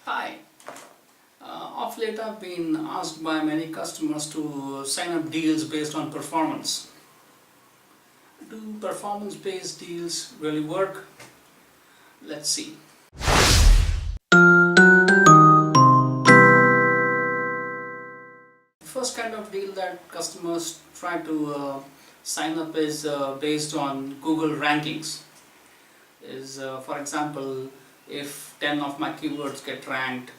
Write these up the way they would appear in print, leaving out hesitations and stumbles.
Hi. Of late I've been asked by many customers to sign up deals based on performance. Do performance-based deals really work? Let's see. The first kind of deal that customers try to sign up is based on Google rankings. For example, if 10 of my keywords get ranked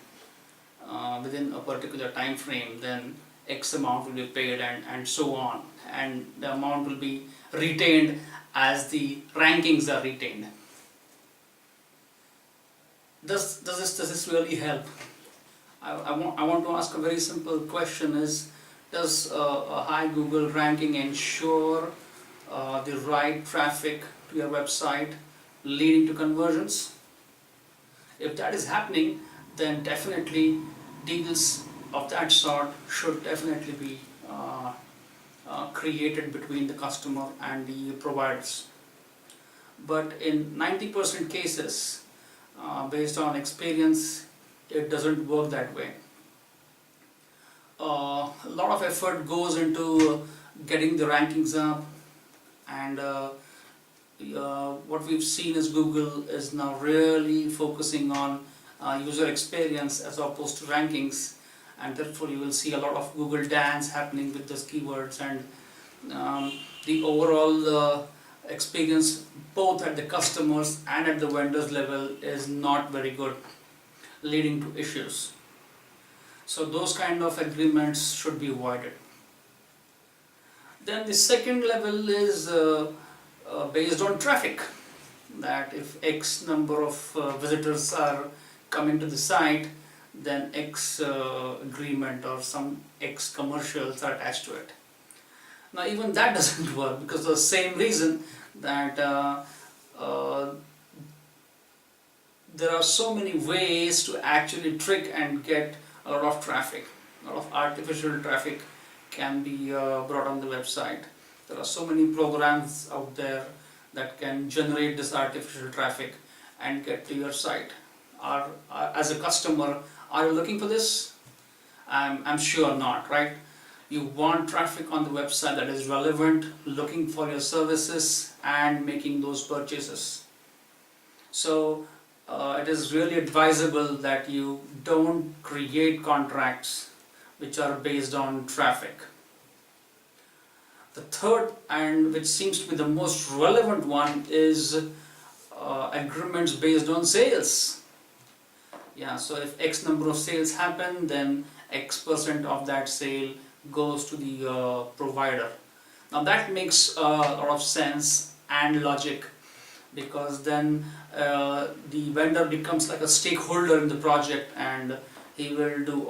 within a particular time frame, then X amount will be paid and so on, and the amount will be retained as the rankings are retained. Does this really help? I want to ask a very simple question: does a high Google ranking ensure the right traffic to your website, leading to conversions? If that is happening, then definitely deals of that sort should definitely be created between the customer and the providers. But in 90% cases, based on experience, it doesn't work that way. A lot of effort goes into getting the rankings up, and what we've seen is Google is now really focusing on user experience as opposed to rankings, and therefore you will see a lot of Google dance happening with those keywords, and the overall experience both at the customers and at the vendors level is not very good, leading to issues. So those kind of agreements should be avoided. Then the second level is based on traffic, that if X number of visitors are coming to the site, then X agreement or some X commercials are attached to it. Now even that doesn't work, because of the same reason that there are so many ways to actually trick and get a lot of traffic. A lot of artificial traffic can be brought on the website. There are so many programs out there that can generate this artificial traffic and get to your site. As a customer, are you looking for this? I'm sure not, right? You want traffic on the website that is relevant, looking for your services and making those purchases. So it is really advisable that you don't create contracts which are based on traffic. The third, and which seems to be the most relevant one, is agreements based on sales. Yeah, so if X number of sales happen, then X% of that sale goes to the provider. Now that makes a lot of sense and logic, because then the vendor becomes like a stakeholder in the project, and he will do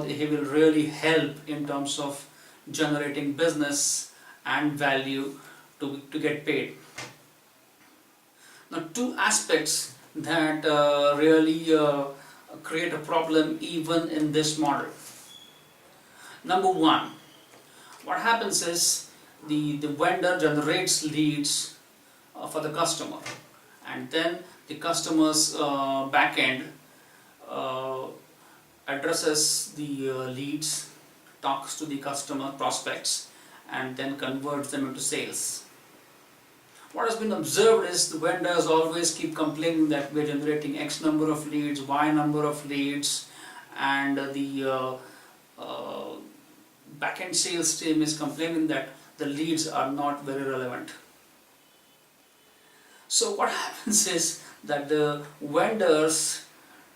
he will really help in terms of generating business and value to get paid. Now two aspects that really create a problem even in this model. Number one, what happens is the vendor generates leads for the customer, and then the customer's backend addresses the leads, talks to the customer prospects, and then converts them into sales. What has been observed is the vendors always keep complaining that we're generating X number of leads, Y number of leads, and the backend sales team is complaining that the leads are not very relevant. So what happens is that the vendors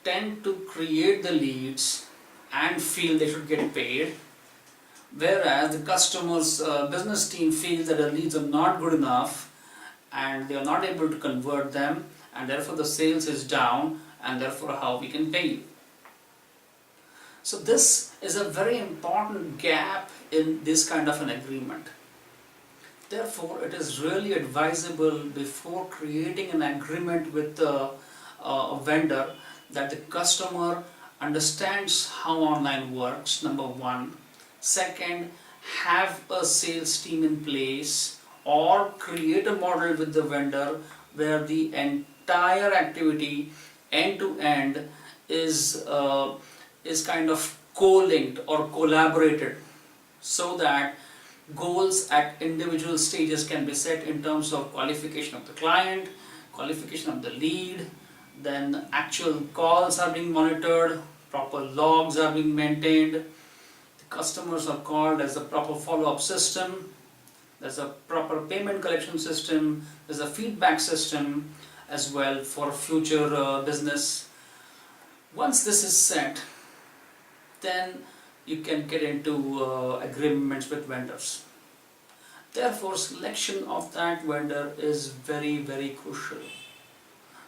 tend to create the leads and feel they should get paid, whereas the customer's business team feels that the leads are not good enough and they are not able to convert them, and therefore the sales is down, and therefore how we can pay you. So this is a very important gap in this kind of an agreement. Therefore it is really advisable, before creating an agreement with a vendor, that the customer understands how online works, number one. Second, have a sales team in place, or create a model with the vendor where the entire activity end to end is kind of co-linked or collaborated, so that goals at individual stages can be set in terms of qualification of the client, qualification of the lead, then actual calls are being monitored, proper logs are being maintained, the customers are called, as a proper follow-up system, there's a proper payment collection system, there's a feedback system as well for future business. Once this is set, then you can get into agreements with vendors. Therefore, selection of that vendor is very crucial.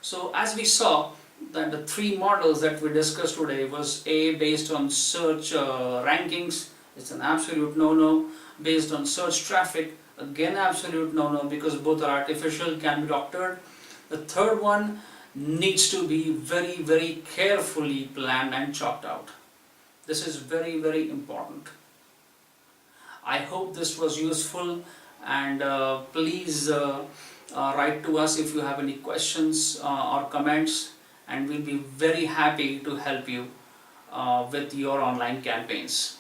So as we saw, that the three models that we discussed today was A, based on search rankings, it's an absolute no-no. Based on search traffic, again absolute no-no, because both are artificial, can be doctored. The third one needs to be very carefully planned and chalked out. This is very important. I hope this was useful, and please write to us if you have any questions or comments, and we'll be very happy to help you with your online campaigns.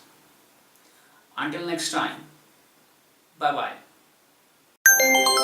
Until next time, bye bye.